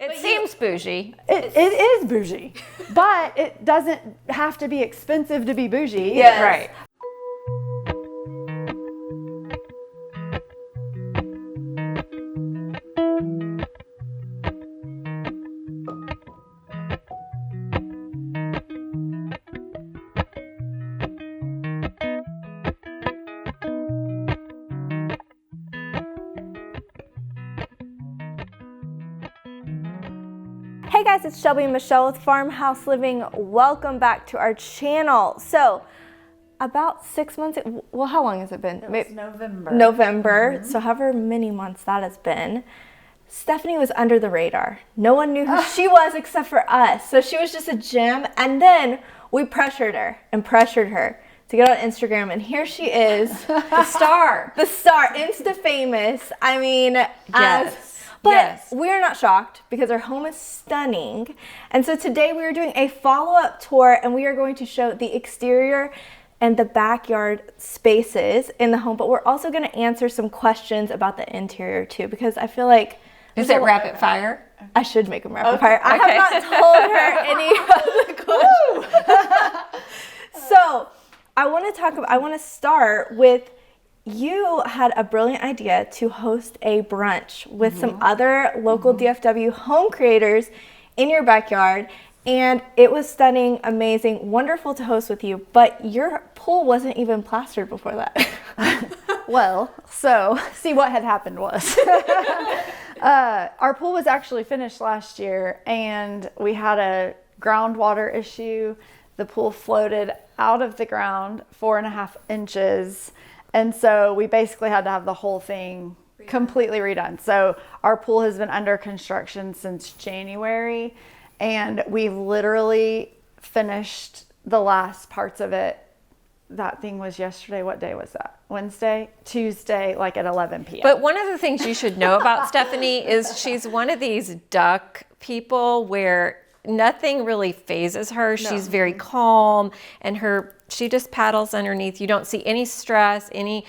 It seems bougie. It is bougie, but it doesn't have to be expensive to be bougie. Yes. Right. Hey guys, it's Shelby and Michelle with Farmhouse Living. Welcome back to our channel. So, about 6 months, well, how long has it been? It was November. November, so however many months that has been. Stephanie was under the radar. No one knew who she was except for us. So she was just a gem, and then we pressured her to get on Instagram, and here she is. The star. The star, Insta famous. I mean, But we're not shocked because our home is stunning. And so today we are doing a follow-up tour, and we are going to show the exterior and the backyard spaces in the home, but we're also going to answer some questions about the interior too, because I feel like... Is it rapid fire? I should make them rapid fire. I have not told her any of the questions. So I want to start with, you had a brilliant idea to host a brunch with some other local DFW home creators in your backyard, and it was stunning, amazing, wonderful to host with you, but your pool wasn't even plastered before that. Well, so see what had happened was our pool was actually finished last year, and we had a groundwater issue. The pool floated out of the ground 4.5 inches. And so we basically had to have the whole thing completely redone. So our pool has been under construction since January, and we literally finished the last parts of it. That thing was yesterday. What day was that? Wednesday? Tuesday, like at 11 p.m. But one of the things you should know about Stephanie is she's one of these duck people where nothing really phases her. No. She's very calm, and she just paddles underneath. You don't see any stress, and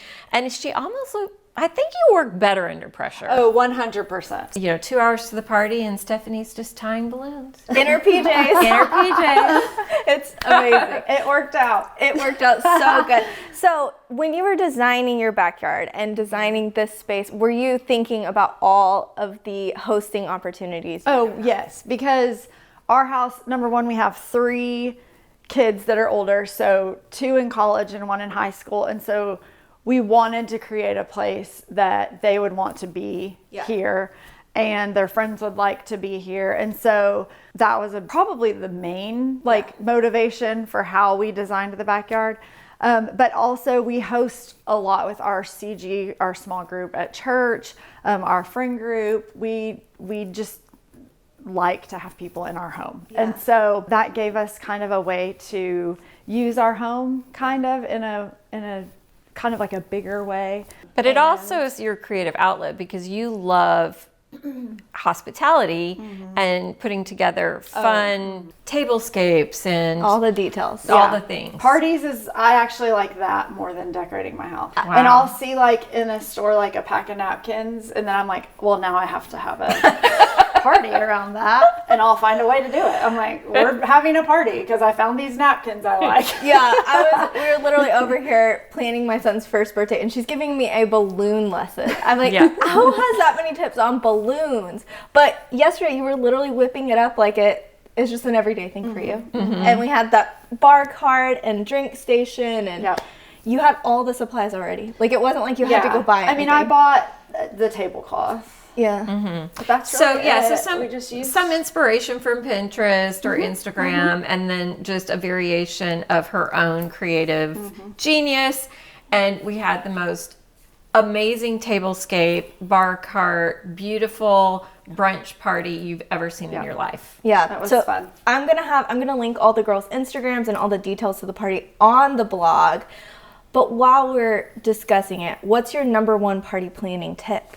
she almost I think you work better under pressure. Oh, 100%. You know, 2 hours to the party, and Stephanie's just tying balloons. In her PJs. It's amazing. It worked out. It worked out so good. So when you were designing your backyard and designing this space, were you thinking about all of the hosting opportunities? Oh, yes, because our house, number one, we have 3 kids that are older, so 2 in college and 1 in high school. And so we wanted to create a place that they would want to be here, and their friends would like to be here. And so that was probably the main motivation for how we designed the backyard. But also we host a lot with our CG, our small group at church, our friend group. We just like to have people in our home. And so that gave us kind of a way to use our home kind of in a kind of like a bigger way. But it also is your creative outlet, because you love hospitality and putting together fun tablescapes and all the details, all the things. Parties I actually like that more than decorating my house. Wow. And I'll see in a store a pack of napkins, and then I'm like, well, now I have to have a party around that, and I'll find a way to do it. I'm like, we're having a party because I found these napkins I like. We were literally over here planning my son's first birthday, and she's giving me a balloon lesson. I'm like, who has that many tips on balloons? But yesterday you were literally whipping it up like it's just an everyday thing for you. And we had that bar cart and drink station, and you had all the supplies already. Like, it wasn't like you had to go buy anything. I mean, I bought the tablecloth. But that's really so some inspiration from Pinterest or Instagram, and then just a variation of her own creative genius. And we had the most amazing tablescape, bar cart, beautiful brunch party you've ever seen in your life. That was fun. I'm gonna link all the girls' Instagrams and all the details to the party on the blog. But while we're discussing it, what's your number one party planning tip?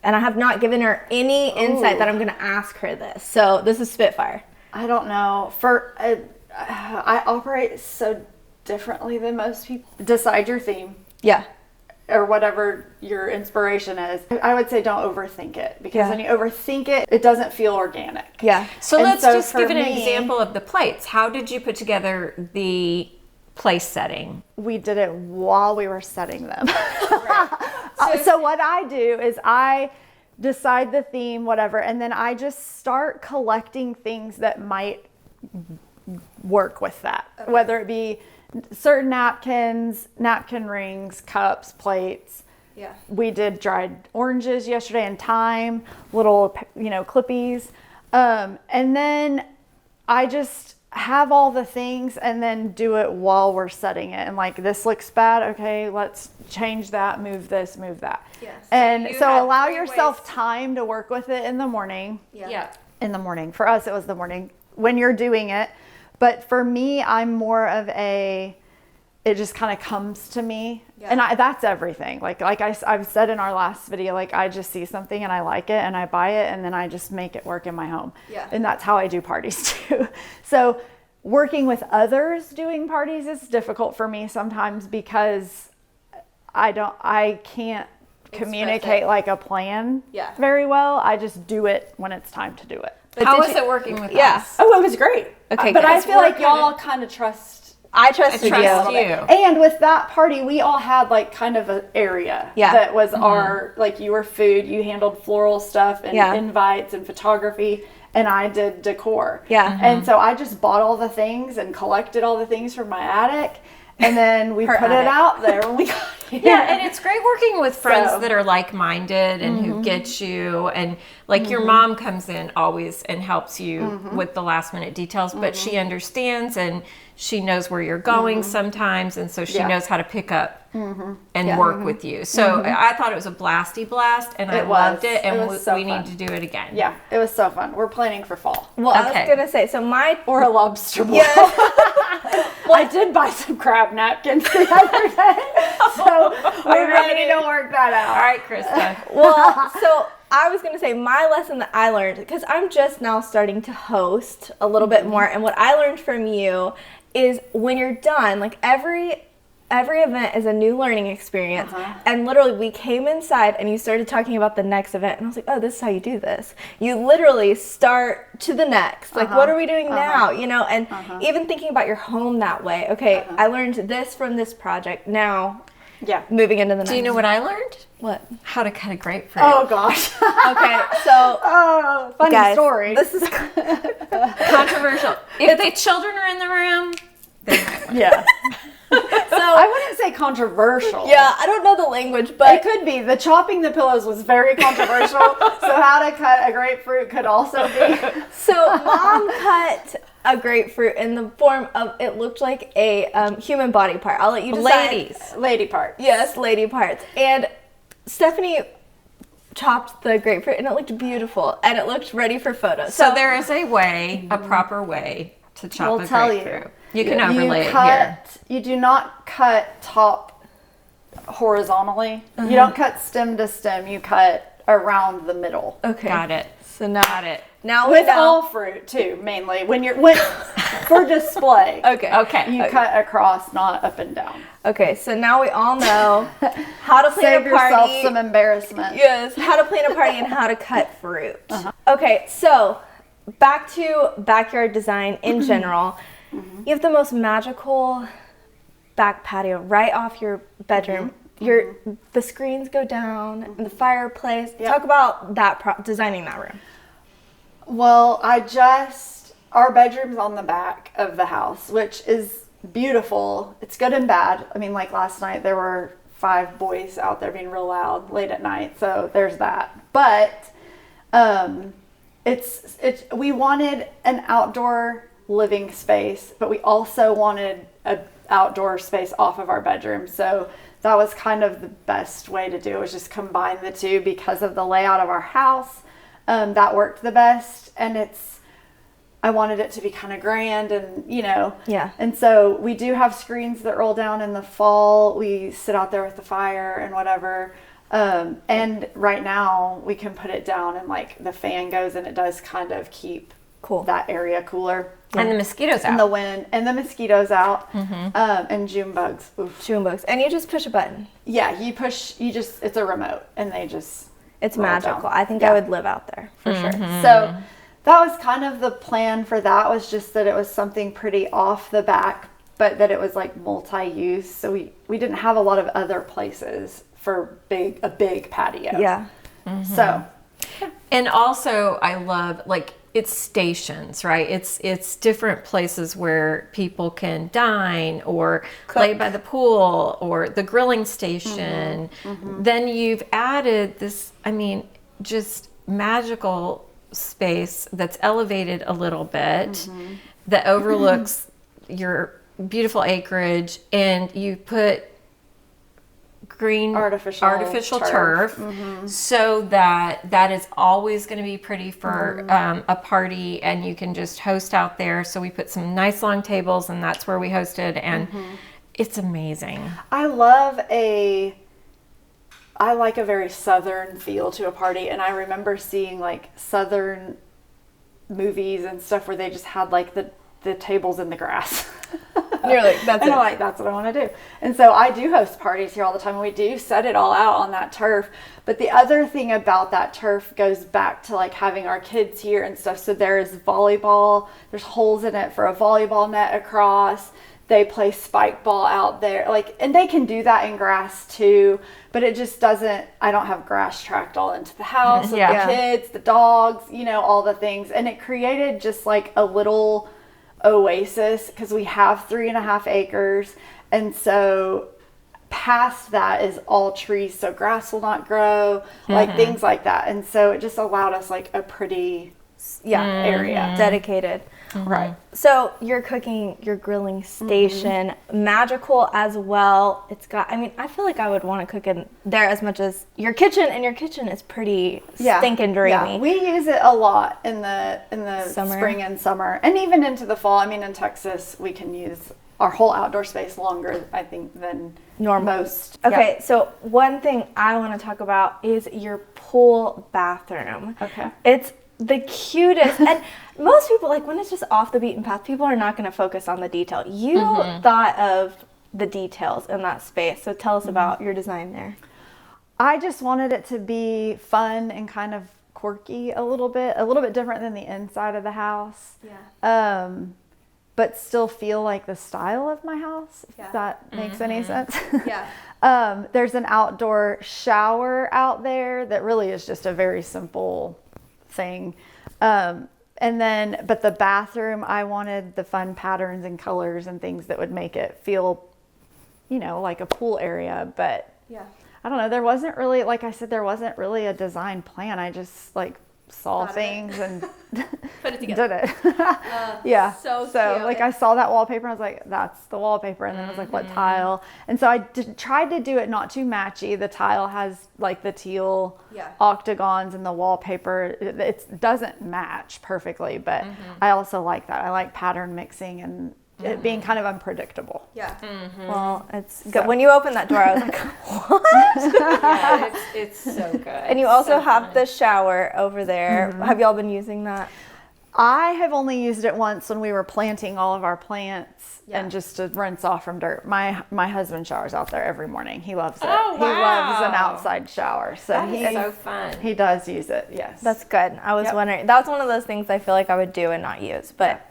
And I have not given her any insight that I'm going to ask her this. So this is Spitfire. I don't know. I operate so differently than most people. Decide your theme. or whatever your inspiration is, I would say don't overthink it, because Yeah. when you overthink it, it doesn't feel organic. Yeah. So And let's so just for give an me- example of the plates. How did you put together the place setting? We did it while we were setting them. So what I do is I decide the theme, whatever, and then I just start collecting things that might work with that, whether it be certain napkins, napkin rings, cups, plates. Yeah. We did dried oranges yesterday and thyme, little, clippies. And then I just have all the things and then do it while we're setting it. And like, this looks bad. Okay, let's change that, move this, move that. Yes. And You so had allow 3 yourself ways. time to work with it in the morning. Yeah. In the morning. For us, it was the morning when you're doing it. But for me, I'm more of it just kind of comes to me. Yeah. And that's everything. Like I've said in our last video, like I just see something and I like it and I buy it and then I just make it work in my home. Yeah. And that's how I do parties too. So working with others doing parties is difficult for me sometimes, because I can't communicate it. like a plan Yeah. very well. I just do it when it's time to do it. But How did was you- it working with Yeah. us? Oh, it was great. Okay, But I guys, feel we're like y'all kind of trust. I trusted I trust you. you. And with that party, we all had like kind of an area Yeah. that was our, like you were food, you handled floral stuff and Yeah. invites and photography, and I did decor. Yeah. And so I just bought all the things and collected all the things from my attic, and then we Her put it attic. out there when we got here. Yeah, and it's great working with friends So- that are like-minded and who get you. And like your mom comes in always and helps you with the last-minute details, but she understands and she knows where you're going sometimes, and so she Yeah. knows how to pick up and Yeah. work with you. So I thought it was a blasty blast, and I It loved was. it, and It was so we need fun. to do it again. Yeah, it was so fun. We're planning for fall. Well, I Okay. was gonna say, so my Or a lobster boil. yeah. Well, I did buy some crab napkins the other day, so we're ready to work that out. All right, Krista. Well, so I was gonna say my lesson that I learned, because I'm just now starting to host a little bit more, and what I learned from you is when you're done, like every event is a new learning experience. And literally we came inside and you started talking about the next event, and I was like, oh, this is how you do this. You literally start to the next, like what are we doing now, and even thinking about your home that way. Okay, I learned this from this project, now Yeah. moving into the next. Do you know what I learned? What? How to cut a grapefruit. Oh gosh. Okay, so Oh, funny guys, story. this is Controversial. If the children are in the room, they might want Yeah. so I wouldn't say controversial. yeah, I don't know the language, but It could be. The chopping the pillows was very controversial. So how to cut a grapefruit could also be. so mom cut a grapefruit in the form of, it looked like a human body part. I'll let you decide. Ladies. Lady part. Yes, lady parts. And Stephanie chopped the grapefruit and it looked beautiful and it looked ready for photos. So there is a way, a proper way to chop We'll a tell grapefruit. You can overlay it here. cut, you do not cut top horizontally. You don't cut stem to stem. You cut around the middle. Okay. Got it. So now, Got it. now we With know. all fruit too, mainly. When for display. Okay. Okay. You cut across, not up and down. Okay, so now we all know how to plan Save a party. yourself some embarrassment. Yes, how to plan a party and how to cut fruit. Uh-huh. Okay, so back to backyard design in general. You have the most magical back patio right off your bedroom. The screens go down and the fireplace. Yep. Talk about that designing that room. Well, our bedroom's on the back of the house, which is beautiful. It's good and bad. I mean, like last night there were 5 boys out there being real loud late at night, so there's that. But we wanted an outdoor living space, but we also wanted an outdoor space off of our bedroom. So that was kind of the best way to do it, was just combine the two because of the layout of our house. That worked the best, and I wanted it to be kind of grand and, Yeah. And so we do have screens that roll down in the fall. We sit out there with the fire and whatever. And right now we can put it down and like the fan goes and it does kind of keep Cool. that area cooler. And the mosquitoes And out. the wind and the mosquitoes out, and June bugs. Oof. June bugs. And you just push a button. Yeah, it's a remote, and they just It's roll magical. down. I think Yeah. I would live out there for sure. So that was kind of the plan for that, was just that it was something pretty off the back, but that it was like multi-use. So we didn't have a lot of other places for a big patio. Yeah. So And also, I love, like, it's stations, right? It's different places where people can dine or lay by the pool or the grilling station. Then you've added this, I mean, just magical space that's elevated a little bit that overlooks your beautiful acreage, and you put green artificial turf, so that is always going to be pretty for a party, and you can just host out there. So we put some nice long tables, and that's where we hosted, and it's amazing. I like a very southern feel to a party, and I remember seeing like southern movies and stuff where they just had like the tables in the grass. You're like, that's and it. I'm like, that's what I want to do. And so I do host parties here all the time, and we do set it all out on that turf. But the other thing about that turf goes back to like having our kids here and stuff. So there is volleyball. There's holes in it for a volleyball net across. They play spike ball out there. Like, and they can do that in grass too, but it just doesn't, I don't have grass tracked all into the house with Yeah. the kids, the dogs, all the things. And it created just like a little oasis, because we have 3.5 acres, and so past that is all trees, so grass will not grow, like things like that. And so it just allowed us like a pretty area. Dedicated. Right. So your cooking, your grilling station, magical as well. It's got, I mean, I feel like I would want to cook in there as much as your kitchen, and your kitchen is pretty stinking dreamy. Yeah, we use it a lot in the Summer. spring and summer, and even into the fall. I mean, in Texas, we can use our whole outdoor space longer, I think, than most. Okay, so one thing I want to talk about is your pool bathroom. Okay. It's the cutest. And most people, like, when it's just off the beaten path, people are not going to focus on the detail. You thought of the details in that space. So tell us about your design there. I just wanted it to be fun and kind of quirky a little bit different than the inside of the house. Yeah. But still feel like the style of my house, Yeah. if that makes any sense. Yeah. There's an outdoor shower out there that really is just a very simple thing. But the bathroom, I wanted the fun patterns and colors and things that would make it feel, like a pool area. But Yeah. I don't know, there wasn't really, like I said, there wasn't really a design plan. I just like saw things and Put it together. did it. Yeah. so like cute. I saw that wallpaper, and I was like, that's the wallpaper. And then I was like, what tile? And so I tried to do it not too matchy. The tile has like the teal octagons, and the wallpaper, it doesn't match perfectly, but I also like that. I like pattern mixing and it being kind of unpredictable. Yeah. Well, it's good. When you opened that door, I was like, what? Yeah, it's so good. And you also have the shower over there. Have y'all been using that? I have only used it once when we were planting all of our plants and just to rinse off from dirt. My husband showers out there every morning. He loves it. Oh, He loves an wow. outside shower. So That is so fun. he does use it, yes. That's good. I was wondering. That's one of those things I feel like I would do and not use. But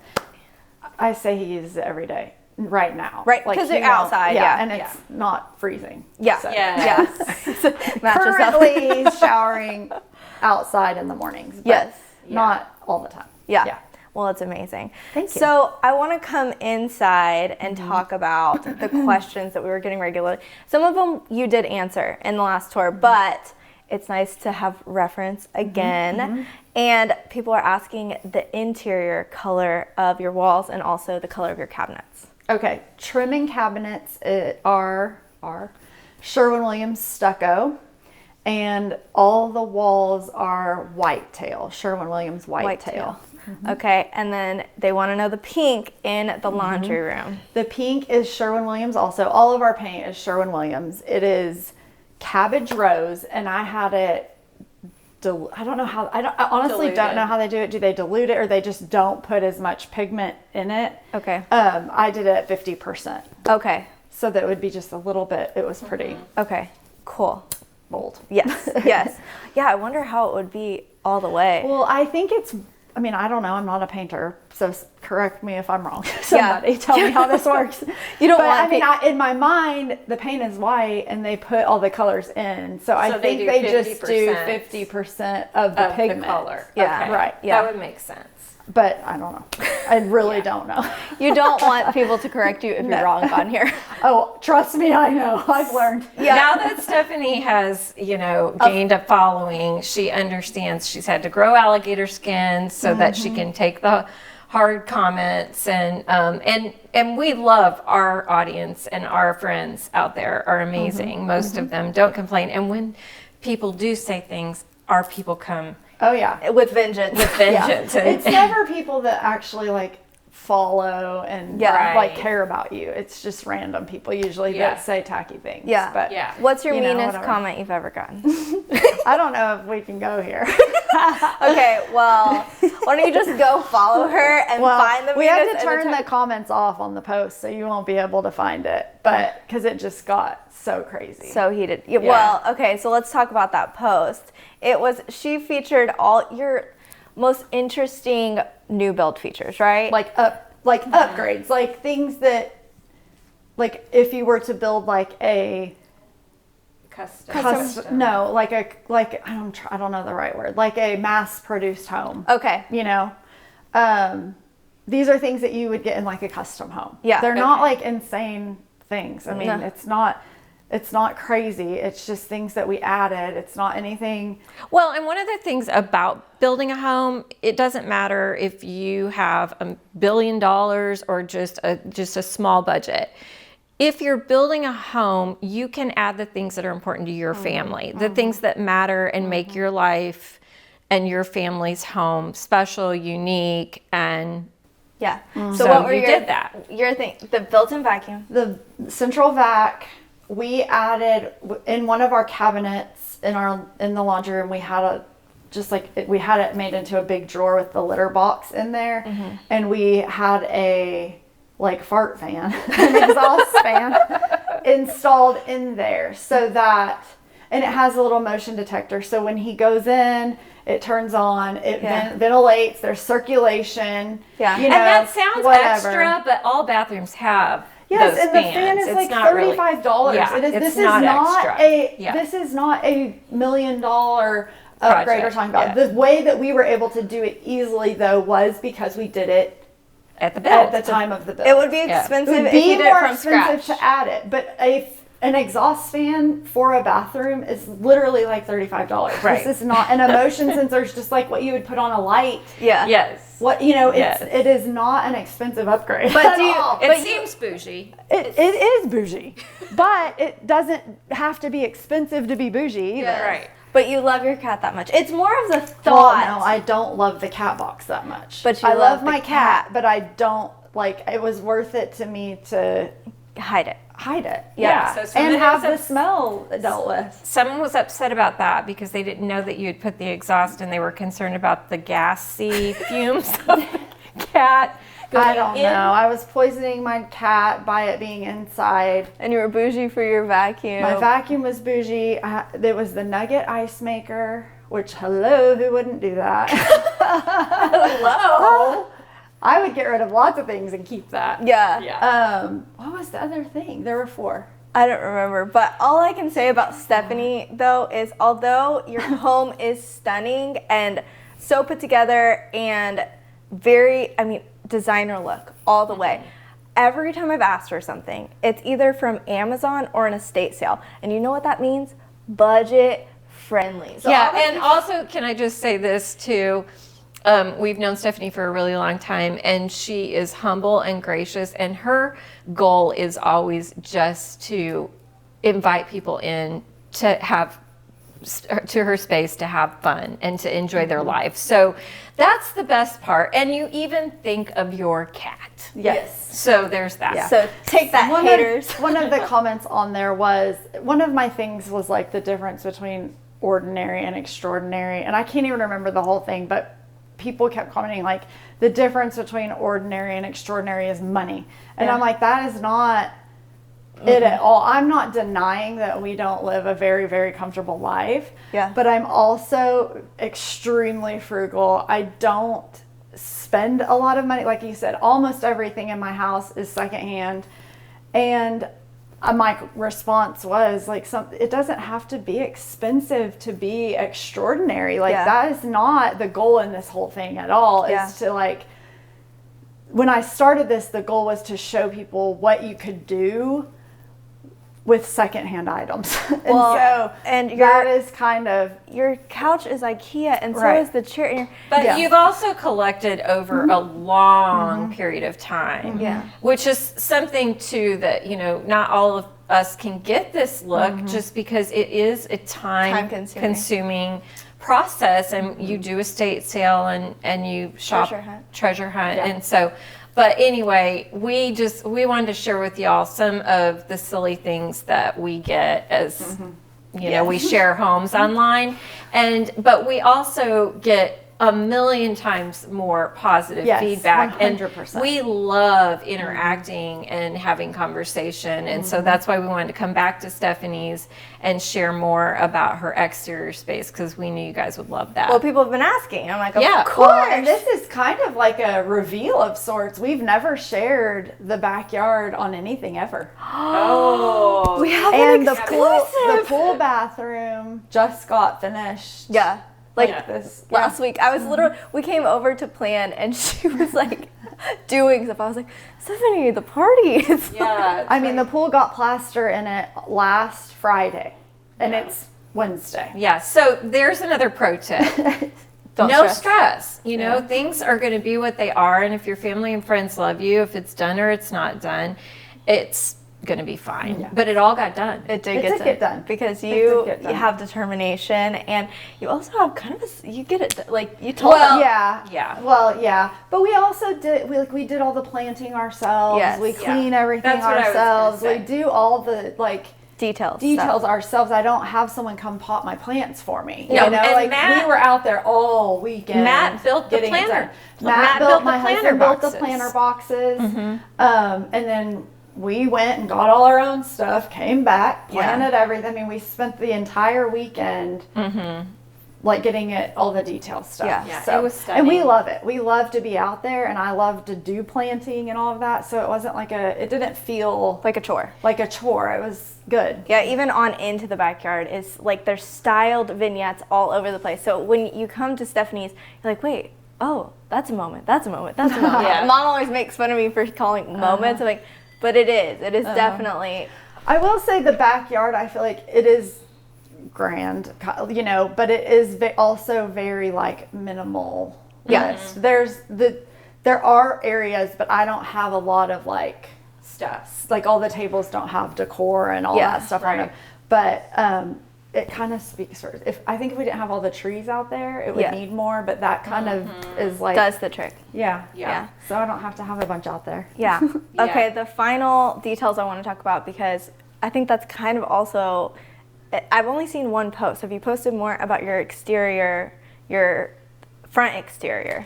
I say he uses it every day right now. Right, 'cause he you're outside, Yeah, and yeah. it's not freezing. yeah. So. Yeah. Matches up. Currently showering outside in the mornings. But Yes. not all the time. Yeah. Well, it's amazing. Thank you. So I want to come inside and talk about the questions that we were getting regularly. Some of them you did answer in the last tour, but it's nice to have reference again. And people are asking the interior color of your walls and also the color of your cabinets. Okay, trimming cabinets are Sherwin-Williams stucco, and all the walls are whitetail, Sherwin-Williams whitetail. Okay, and then they want to know the pink in the laundry room. The pink is Sherwin-Williams also. All of our paint is Sherwin-Williams. It is cabbage rose, and I had it I don't know how. I honestly don't know how they do it. Do they dilute it, or they just don't put as much pigment in it? Okay. I did it at 50%. Okay. So that would be just a little bit. It was pretty Okay. Cool. bold. Yes. Yes. Yeah. I wonder how it would be all the way. Well, I think it's. I mean, I don't know. I'm not a painter, so correct me if I'm wrong. Somebody tell me how this works. You don't but, want I mean, in my mind, the paint is white, and they put all the colors in. So I think they just do 50% of the pigment. The color. Yeah. Okay. Right. Yeah. That would make sense. But I don't know. I really don't know. You don't want people to correct you if you're wrong on here. Oh, trust me, I know. I've learned. Yeah. Now that Stephanie has, gained a following, she understands she's had to grow alligator skin so that she can take the hard comments, and we love our audience, and our friends out there are amazing. Most of them don't complain, and when people do say things, our people come Oh, yeah. With vengeance. vengeance. And- It's never people that actually follow and Right. care about you. It's just random people usually Yeah. that say tacky things. Yeah. But Yeah. What's your meanest whatever. comment you've ever gotten? I don't know if we can go here. Okay, well, why don't you just go follow her and find the we have meanest to turn and the comments off on the post, so you won't be able to find it. But because it just got so crazy. So heated. Yeah, well, okay, so let's talk about that post. She featured all your most interesting new build features, right? Upgrades, like things that, if you were to build a Custom. no, I don't know the right word, like a mass-produced home. Okay. These are things that you would get in a custom home. Yeah. They're not insane things. I mean, No. it's not crazy. It's just things that we added. It's not anything. Well, and one of the things about building a home, it doesn't matter if you have $1 billion or just a small budget. If you're building a home, you can add the things that are important to your family, the things that matter and make your life and your family's home special, unique, and Yeah. so what were you did that. Your thing, the built-in vacuum. The central vac, we added in one of our cabinets in the laundry room. We had we had it made into a big drawer with the litter box in there, and we had a fart fan, an exhaust fan installed in there, so that, and it has a little motion detector. So when he goes in, it turns on, it ventilates, there's circulation. Yeah. And that sounds whatever. extra, but all bathrooms have Yes, those and the fans. fan is It's not really- $35. Yeah, It is, it's this not is not extra. this is not a $1 million upgrade we're Project, talking about. yeah. The way that we were able to do it easily, though, was because we did it at the build. at the time of the build. It would be Yeah. expensive It would if be you did it more from expensive scratch. to add it, but an exhaust fan for a bathroom is literally $35. Right. This is not an motion sensor is just like what you would put on a light. Yeah. Yes. Yes. It is not an expensive upgrade. But at do you- all. It But seems bougie. It is bougie, but it doesn't have to be expensive to be bougie either. Yeah, right. But you love your cat that much. It's more of the Well, thought. no, I don't love the cat box that much. But you I love love my the cat, cat. but I don't it was worth it to me to hide it. hide it. Yeah, so and somebody have was the smell dealt with. Someone was upset about that because they didn't know that you had put the exhaust and they were concerned about the gassy fumes of the cat going I don't in. know. I was poisoning my cat by it being inside. And you were bougie for your vacuum. My vacuum was bougie. There was the Nugget ice maker, which, hello, who wouldn't do that? Hello. I would get rid of lots of things and keep that. Yeah. What was the other thing? There were 4. I don't remember, but all I can say about Stephanie, though, is although your home is stunning and so put together and designer look all the way, every time I've asked her something, it's either from Amazon or an estate sale. And you know what that means? Budget friendly. So Yeah, and also, can I just say this too? We've known Stephanie for a really long time, and she is humble and gracious, and her goal is always just to invite people in to have to her space to have fun and to enjoy their life. So that's the best part. And you even think of your cat. Yes. So there's that. So take that, haters. One of the comments on there was, one of my things was the difference between ordinary and extraordinary. And I can't even remember the whole thing, but people kept commenting like the difference between ordinary and extraordinary is money. And I'm like, that is not it at all. I'm not denying that we don't live a very, very comfortable life. Yeah. But I'm also extremely frugal. I don't spend a lot of money. Like you said, almost everything in my house is secondhand. And my response was like, it doesn't have to be expensive to be extraordinary. Like that is not the goal in this whole thing at all. Is to like, when I started this, the goal was to show people what you could do with secondhand items. And that is kind of, your couch is IKEA, and so is the chair. But you've also collected over a long period of time, which is something too that, you know, not all of us can get this look just because it is a time consuming process, and you do estate sale and you shop treasure hunt. And so, but anyway, we wanted to share with y'all some of the silly things that we get as, you know, we share homes online, but we also get a million times more positive feedback. 100%. And we love interacting and having conversation. And so that's why we wanted to come back to Stephanie's and share more about her exterior space, because we knew you guys would love that. Well, people have been asking. I'm like, of course. Well, and this is kind of like a reveal of sorts. We've never shared the backyard on anything ever. Oh. We have an exclusive. The pool bathroom just got finished. Yeah. Like this last week, I was literally, we came over to plan, and she was like doing stuff. I was like, Stephanie, the party is I mean, the pool got plaster in it last Friday, and it's Wednesday. Yeah, so there's another pro tip. No stress. You know, things are going to be what they are, and if your family and friends love you, if it's done or it's not done, it's going to be fine. But it all got done. It did get done because you have determination, and you also have kind of you get it, like you told them. But we also did we did all the planting ourselves. We clean everything ourselves. We do all the details ourselves. I don't have someone come pot my plants for me. No, you know, and like Matt, we were out there all weekend. Matt built the planter. Matt built my husband built the planter boxes. And then we went and got all our own stuff, came back, planted everything. I mean, we spent the entire weekend like getting it, all the detail stuff. So, it was stunning. And we love it. We love to be out there, and I love to do planting and all of that. So it wasn't it didn't feel like a chore. It was good. Yeah, even on into the backyard is like there's styled vignettes all over the place. So when you come to Stephanie's, you're like, wait, oh, that's a moment. That's a moment. That's a moment. Mom always makes fun of me for calling moments. I'm like, but it is definitely. I will say the backyard, I feel like it is grand, you know, but it is also very like minimal. Yes. There are areas, but I don't have a lot of like stuff. Like all the tables don't have decor and all that stuff on them. But it kind of speaks for I think if we didn't have all the trees out there, it would need more, but that kind of is like does the trick. Yeah. So I don't have to have a bunch out there. Yeah. Okay, the final details I want to talk about, because I think that's kind of also, I've only seen one post. Have you posted more about your exterior, your front exterior?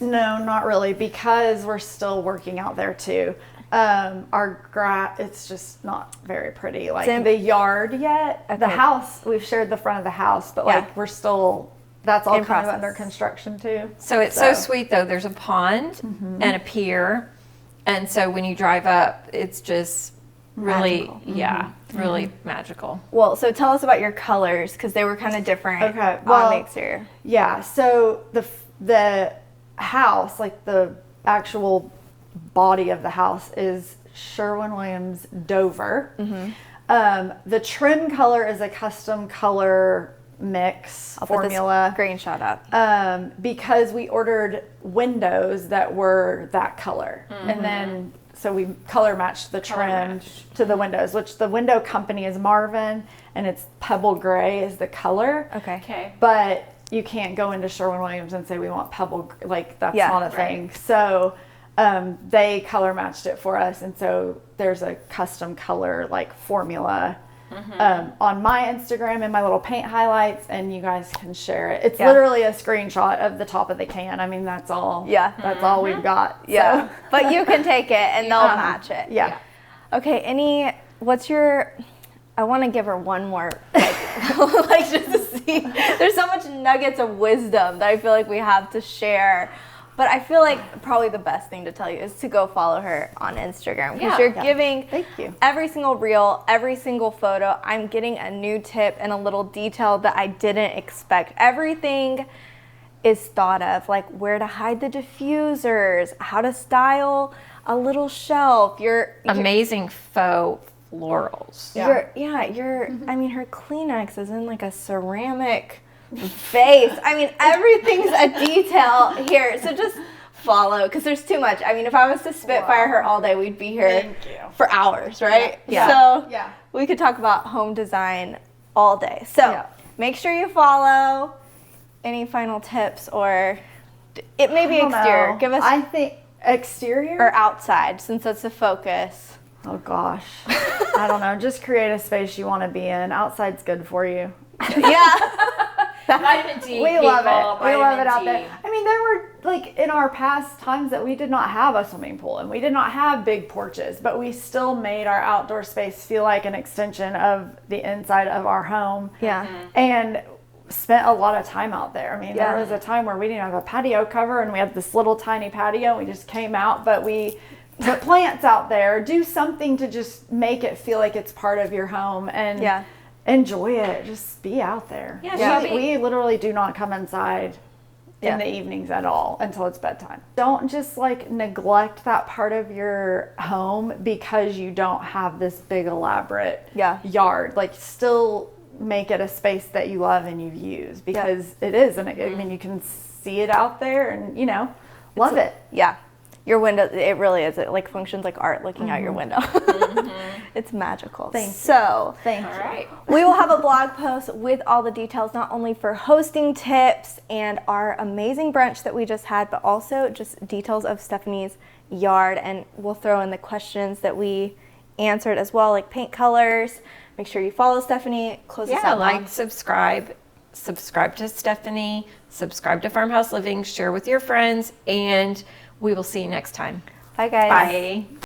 No, not really, because we're still working out there too. Our grass, it's just not very pretty. Like the yard yet. Okay. The house, we've shared the front of the house, but like we're still, that's all kind of under construction too. So it's so sweet though. There's a pond and a pier. And so when you drive up, it's just really, really magical. Well, so tell us about your colors, because they were kind of different on the exterior. Yeah, so the house, like the actual body of the house is Sherwin-Williams Dover. The trim color is a custom color mix formula. Put this screenshot up. Because we ordered windows that were that color, and then so we color matched the trim to the windows, which the window company is Marvin, and it's pebble gray is the color. Okay. But you can't go into Sherwin-Williams and say we want pebble, like that's not a thing. So they color matched it for us, and so there's a custom color like formula on my Instagram and my little paint highlights, and you guys can share it. It's Yeah. literally a screenshot of the top of the can. I mean, that's all. Yeah. That's all we've got. Yeah. So. But you can take it and they'll match it. Yeah. Okay, I want to give her one more, like just to see. There's so much nuggets of wisdom that I feel like we have to share. But I feel like probably the best thing to tell you is to go follow her on Instagram, because you're giving Thank you. every single reel, every single photo. I'm getting a new tip and a little detail that I didn't expect. Everything is thought of, like where to hide the diffusers, how to style a little shelf. You're Amazing faux florals. I mean, her Kleenex is in like a ceramic vase. I mean, everything's a detail here. So just follow, because there's too much. I mean, if I was to spitfire her all day, we'd be here for hours, right? Yeah. So Yeah. we could talk about home design all day. So make sure you follow. Any final tips, or it may be exterior. Give us, I think exterior or outside, since that's the focus. Oh gosh, I don't know. Just create a space you want to be in. Outside's good for you. Yeah. Vitamin D. We love it. We love it out D. there. I mean, there were like in our past times that we did not have a swimming pool and we did not have big porches, but we still made our outdoor space feel like an extension of the inside of our home. Yeah. And spent a lot of time out there. I mean, there was a time where we didn't have a patio cover and we had this little tiny patio. We just came out, but we put plants out there. Do something to just make it feel like it's part of your home and enjoy it. Just be out there. Yeah. We literally do not come inside in the evenings at all until it's bedtime. Don't just like neglect that part of your home because you don't have this big elaborate yard. Like, still make it a space that you love and you use, because it is, and I mean, you can see it out there and love it. Yeah. Your window, it really is. It like functions like art looking out your window. It's magical. Thank you. All right. We will have a blog post with all the details, not only for hosting tips and our amazing brunch that we just had, but also just details of Stephanie's yard. And we'll throw in the questions that we answered as well, like paint colors. Make sure you follow Stephanie. Close us out. Like, subscribe to Stephanie, subscribe to Farmhouse Living, share with your friends, and we will see you next time. Bye, guys. Bye.